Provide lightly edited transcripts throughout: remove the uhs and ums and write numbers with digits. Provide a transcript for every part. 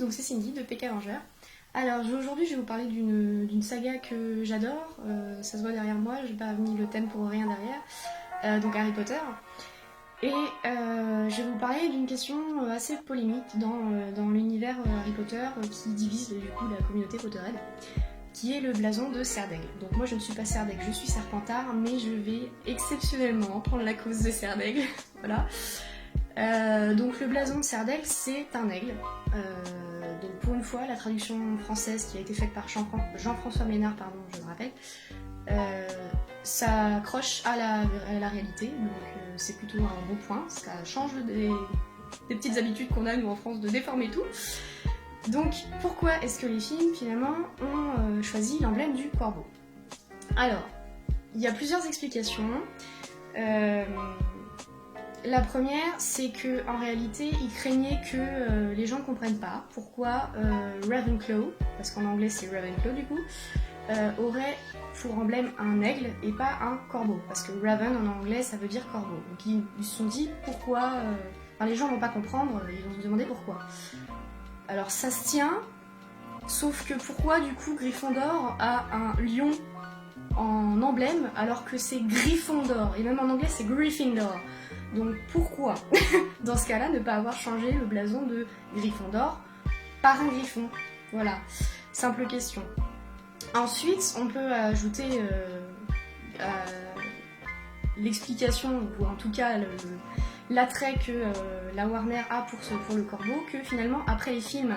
donc c'est Cindy de PK Avenger. Alors aujourd'hui je vais vous parler d'une saga que j'adore, ça se voit derrière moi, j'ai pas mis le thème pour rien derrière, donc Harry Potter. Et je vais vous parler d'une question assez polémique dans l'univers Harry Potter qui divise du coup la communauté Potterhead, qui est le blason de Serdaigle. Donc moi je ne suis pas Serdaigle, je suis Serpentard, mais je vais exceptionnellement prendre la cause de Serdaigle, voilà. Donc le blason de Serdaigle c'est un aigle. Donc pour une fois la traduction française qui a été faite par Jean-François Ménard, pardon, je le rappelle, ça accroche à la réalité, donc c'est plutôt un bon point, ça change des petites habitudes qu'on a nous en France de déformer tout. Donc pourquoi est-ce que les films finalement ont choisi l'emblème du corbeau? Alors, il y a plusieurs explications. La première, c'est que en réalité, ils craignaient que les gens ne comprennent pas pourquoi Ravenclaw, parce qu'en anglais c'est Ravenclaw du coup, aurait pour emblème un aigle et pas un corbeau, parce que Raven en anglais ça veut dire corbeau. Donc ils se sont dit pourquoi, enfin, les gens vont pas comprendre, ils vont se demander pourquoi. Alors ça se tient, sauf que pourquoi du coup Gryffondor a un lion en emblème alors que c'est Gryffondor, et même en anglais c'est Gryffindor. Donc pourquoi, dans ce cas-là, ne pas avoir changé le blason de Gryffondor par un griffon? Voilà, simple question. Ensuite, on peut ajouter l'explication, ou en tout cas l'attrait que la Warner a pour le corbeau, que finalement, après les films,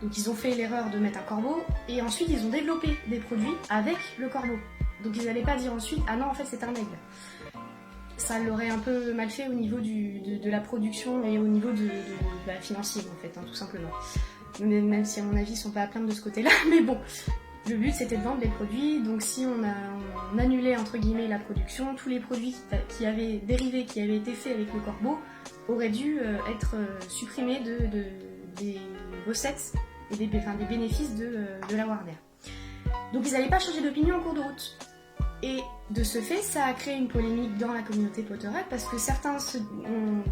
donc ils ont fait l'erreur de mettre un corbeau, et ensuite ils ont développé des produits avec le corbeau. Donc ils n'allaient pas dire ensuite, ah non, en fait c'est un aigle. Ça l'aurait un peu mal fait au niveau de la production et au niveau de financier en fait, hein, tout simplement. Même si à mon avis ils sont pas à plaindre de ce côté-là, mais bon, le but c'était de vendre les produits, donc si on annulait entre guillemets la production, tous les produits qui avaient dérivé, qui avaient été faits avec le corbeau, auraient dû être supprimés des recettes et des bénéfices de la Warner. Donc ils n'avaient pas changé d'opinion en cours de route. Et de ce fait, ça a créé une polémique dans la communauté Potterhead parce que certains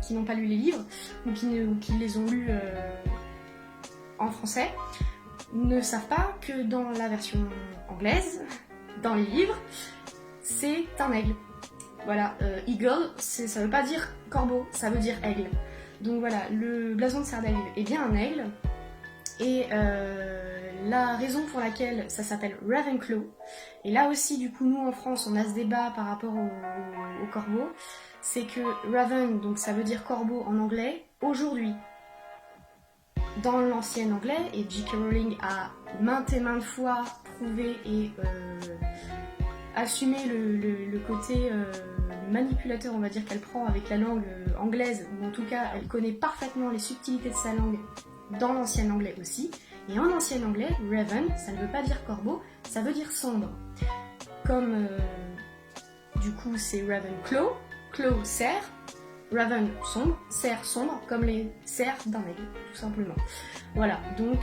qui n'ont pas lu les livres ou qui les ont lus en français ne savent pas que dans la version anglaise, dans les livres, c'est un aigle. Voilà, eagle, ça veut pas dire corbeau, ça veut dire aigle. Donc voilà, le blason de Serdaigle est bien un aigle. Et la raison pour laquelle ça s'appelle Ravenclaw, et là aussi du coup nous en France on a ce débat par rapport au corbeau, c'est que Raven, donc ça veut dire corbeau en anglais, aujourd'hui, dans l'ancien anglais, et J.K. Rowling a maintes et maintes fois prouvé et assumé le côté manipulateur, on va dire, qu'elle prend avec la langue anglaise, ou en tout cas elle connaît parfaitement les subtilités de sa langue dans l'ancien anglais aussi. Et en ancien anglais, Raven, ça ne veut pas dire corbeau, ça veut dire sombre. Comme du coup c'est Ravenclaw, claw cerf, Raven sombre, cerf sombre, comme les cerfs d'un aigle, tout simplement. Voilà, donc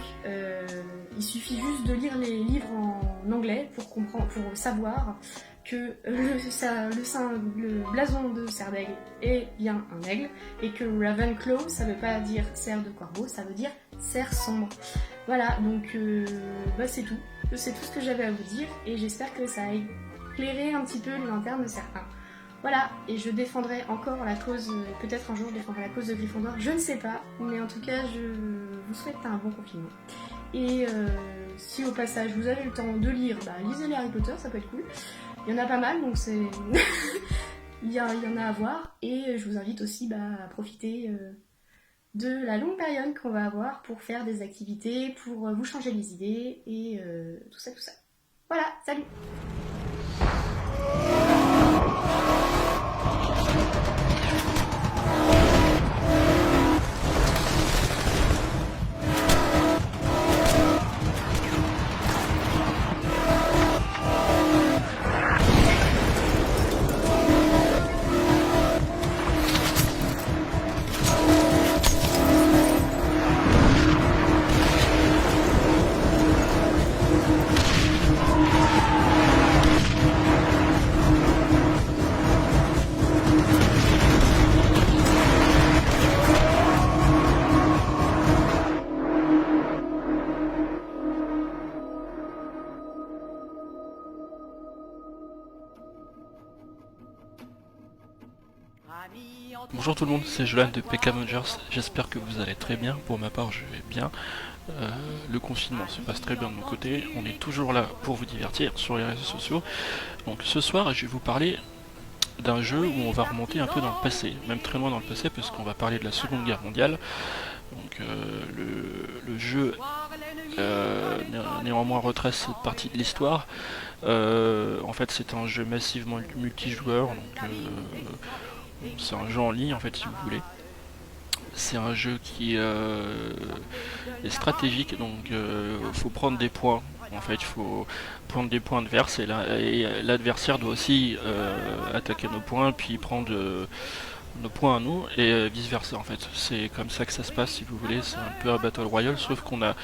il suffit juste de lire les livres en anglais pour comprendre, pour savoir que le blason de Serdaigle est bien un aigle, et que Ravenclaw, ça veut pas dire cerf de corbeau, ça veut dire cerf sombre. Voilà, donc c'est tout. C'est tout ce que j'avais à vous dire, et j'espère que ça a éclairé un petit peu les lanternes de certains. Voilà, et je défendrai encore la cause, peut-être un jour je défendrai la cause de Gryffondor, je ne sais pas, mais en tout cas je vous souhaite un bon confinement. Et si au passage vous avez le temps de lire, lisez les Harry Potter, ça peut être cool. Il y en a pas mal, donc c'est... il y en a à voir, et je vous invite aussi à profiter de la longue période qu'on va avoir pour faire des activités, pour vous changer les idées, et tout ça. Voilà, salut! Bonjour tout le monde, c'est Jolan de PK Mangers, j'espère que vous allez très bien, pour ma part je vais bien. Le confinement se passe très bien de mon côté, on est toujours là pour vous divertir sur les réseaux sociaux. Donc ce soir je vais vous parler d'un jeu où on va remonter un peu dans le passé, même très loin dans le passé parce qu'on va parler de la Seconde Guerre mondiale. Donc le jeu néanmoins retrace cette partie de l'histoire. En fait c'est un jeu massivement multijoueur, donc c'est un jeu en ligne en fait si vous voulez. C'est un jeu qui est stratégique, donc faut prendre des points. En fait, il faut prendre des points adverses et l'adversaire doit aussi attaquer nos points, puis prendre nos points à nous et vice versa. En fait, c'est comme ça que ça se passe si vous voulez. C'est un peu un battle royale, sauf on a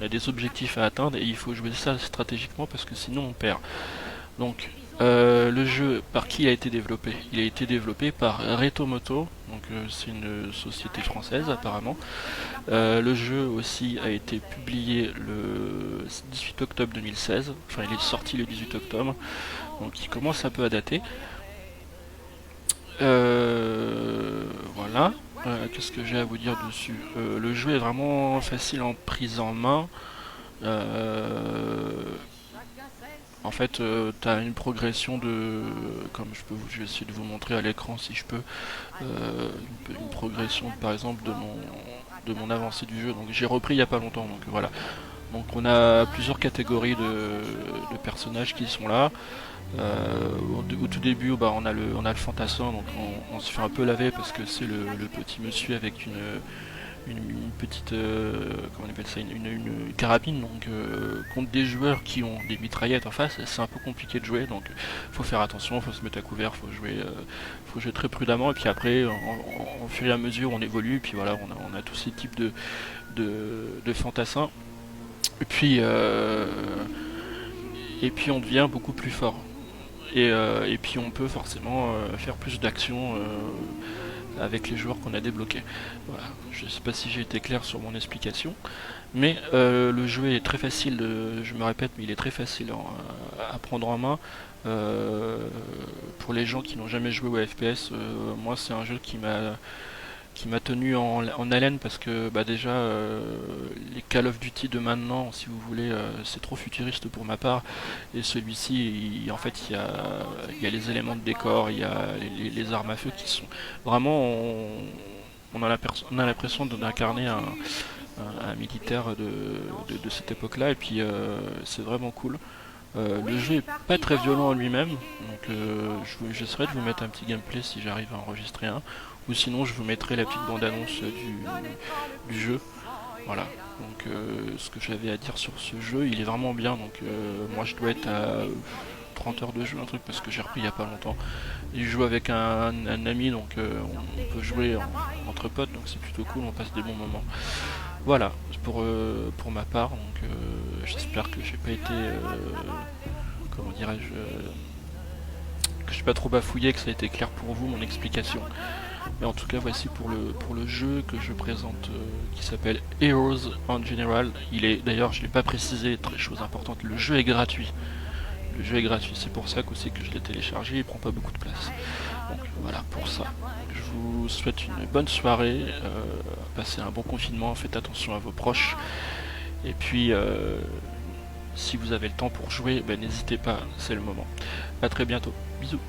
des objectifs à atteindre et il faut jouer ça stratégiquement parce que sinon on perd. Donc le jeu, par qui il a été développé? Il a été développé par Retomoto, donc c'est une société française apparemment. Le jeu aussi a été publié le 18 octobre 2016, enfin il est sorti le 18 octobre, donc il commence un peu à dater. Voilà. Qu'est-ce que j'ai à vous dire dessus? Le jeu est vraiment facile en prise en main. Euh, En fait, tu as une progression de, comme je vais essayer de vous montrer à l'écran si je peux, une progression par exemple de mon avancée du jeu. Donc j'ai repris il n'y a pas longtemps, donc voilà. Donc on a plusieurs catégories de personnages qui sont là. Au tout début, bah, on a le fantassin, donc on se fait un peu laver parce que c'est le petit monsieur avec une petite comment on appelle ça, une carabine, donc contre des joueurs qui ont des mitraillettes en face c'est un peu compliqué de jouer, donc faut faire attention, faut se mettre à couvert, faut jouer très prudemment et puis après en fur et à mesure on évolue et puis voilà on a tous ces types de fantassins et puis on devient beaucoup plus fort et puis on peut forcément faire plus d'actions avec les joueurs qu'on a débloqués. Voilà. Je ne sais pas si j'ai été clair sur mon explication, mais le jeu est très facile, je me répète, mais il est très facile à prendre en main. Pour les gens qui n'ont jamais joué au FPS, moi c'est un jeu qui m'a tenu en haleine parce que bah déjà les Call of Duty de maintenant, si vous voulez, c'est trop futuriste pour ma part, et celui-ci en fait il y a les éléments de décor, il y a les armes à feu qui sont vraiment on a l'impression d'incarner un militaire de cette époque-là, et puis c'est vraiment cool. Le jeu est pas très violent en lui-même, donc j'essaierai de vous mettre un petit gameplay si j'arrive à enregistrer un, ou sinon je vous mettrai la petite bande-annonce du jeu. Voilà, donc ce que j'avais à dire sur ce jeu, il est vraiment bien, donc moi je dois être à 30 heures de jeu, un truc, parce que j'ai repris il y a pas longtemps. Et je joue avec un ami, donc on peut jouer entre potes, donc c'est plutôt cool, on passe des bons moments. Voilà, pour ma part, donc j'espère que j'ai pas été, comment dirais-je, que je suis pas trop bafouillé, que ça a été clair pour vous mon explication. Mais en tout cas, voici pour le jeu que je présente, qui s'appelle Heroes en General. Il est, d'ailleurs, je l'ai pas précisé, très chose importante, le jeu est gratuit. Le jeu est gratuit, c'est pour ça qu'aussi que je l'ai téléchargé, il prend pas beaucoup de place. Donc voilà pour ça. Je vous souhaite une bonne soirée, passez un bon confinement, faites attention à vos proches. Et puis si vous avez le temps pour jouer, ben, n'hésitez pas, c'est le moment. A très bientôt, bisous.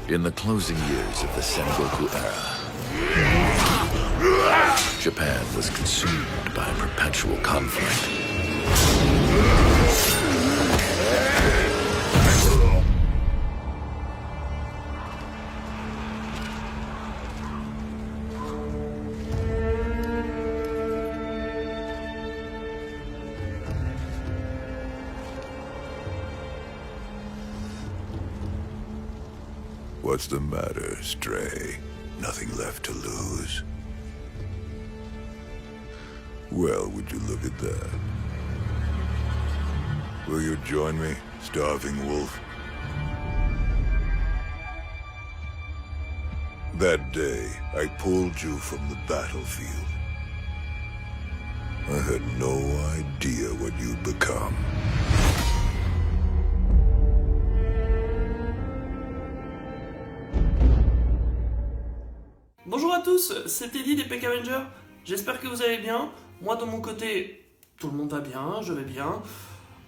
In the closing years of the Sengoku era, Japan was consumed by a perpetual conflict. What's the matter, Stray? Nothing left to lose? Well, would you look at that? Will you join me, Starving Wolf? That day, I pulled you from the battlefield. I had no idea what you'd become. Bonjour à tous, c'est Teddy des Peck Avengers. J'espère que vous allez bien. Moi de mon côté, tout le monde va bien, je vais bien.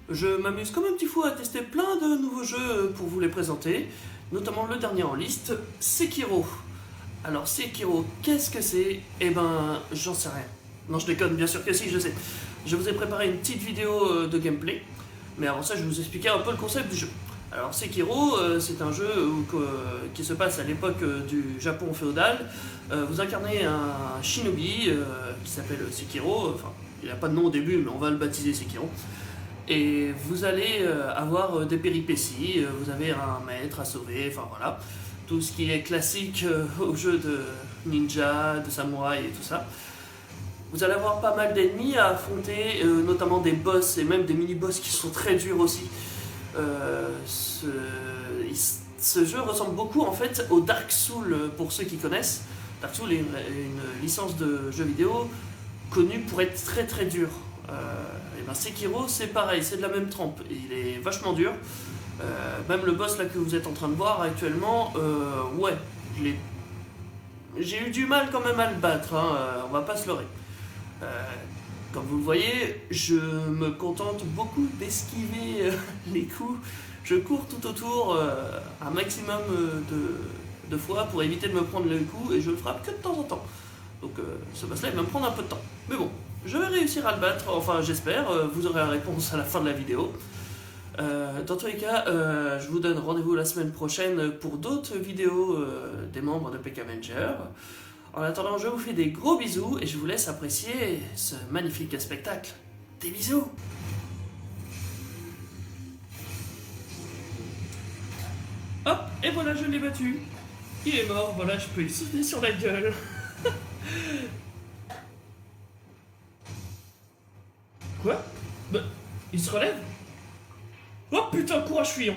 Je m'amuse comme un petit fou à tester plein de nouveaux jeux pour vous les présenter. Notamment le dernier en liste, Sekiro. Alors Sekiro, qu'est-ce que c'est? Eh ben, j'en sais rien. Non, je déconne, bien sûr que si, je sais. Je vous ai préparé une petite vidéo de gameplay. Mais avant ça, je vais vous expliquer un peu le concept du jeu. Alors Sekiro, c'est un jeu qui se passe à l'époque du Japon féodal. Vous incarnez un shinobi qui s'appelle Sekiro. Enfin, il n'a pas de nom au début, mais on va le baptiser Sekiro. Et vous allez avoir des péripéties. Vous avez un maître à sauver. Enfin voilà, tout ce qui est classique au jeu de ninja, de samouraï et tout ça. Vous allez avoir pas mal d'ennemis à affronter, notamment des boss et même des mini-boss qui sont très durs aussi. Ce jeu ressemble beaucoup en fait au Dark Souls pour ceux qui connaissent. Dark Souls est une licence de jeu vidéo connue pour être très très dur. Et ben Sekiro c'est pareil, c'est de la même trempe. Il est vachement dur. Même le boss là que vous êtes en train de voir actuellement, ouais, j'ai eu du mal quand même à le battre, hein, on va pas se leurrer. Comme vous le voyez, je me contente beaucoup d'esquiver les coups. Je cours tout autour un maximum de fois pour éviter de me prendre le coup et je le frappe que de temps en temps. Donc ce boss-là il va me prendre un peu de temps. Mais bon, je vais réussir à le battre, enfin j'espère, vous aurez la réponse à la fin de la vidéo. Dans tous les cas, je vous donne rendez-vous la semaine prochaine pour d'autres vidéos des membres de Peck Avengers. En attendant, je vous fais des gros bisous et je vous laisse apprécier ce magnifique spectacle. Des bisous! Hop, et voilà, je l'ai battu. Il est mort, voilà, je peux lui sauter sur la gueule. Quoi? Bah, il se relève? Oh putain, courage fuyant!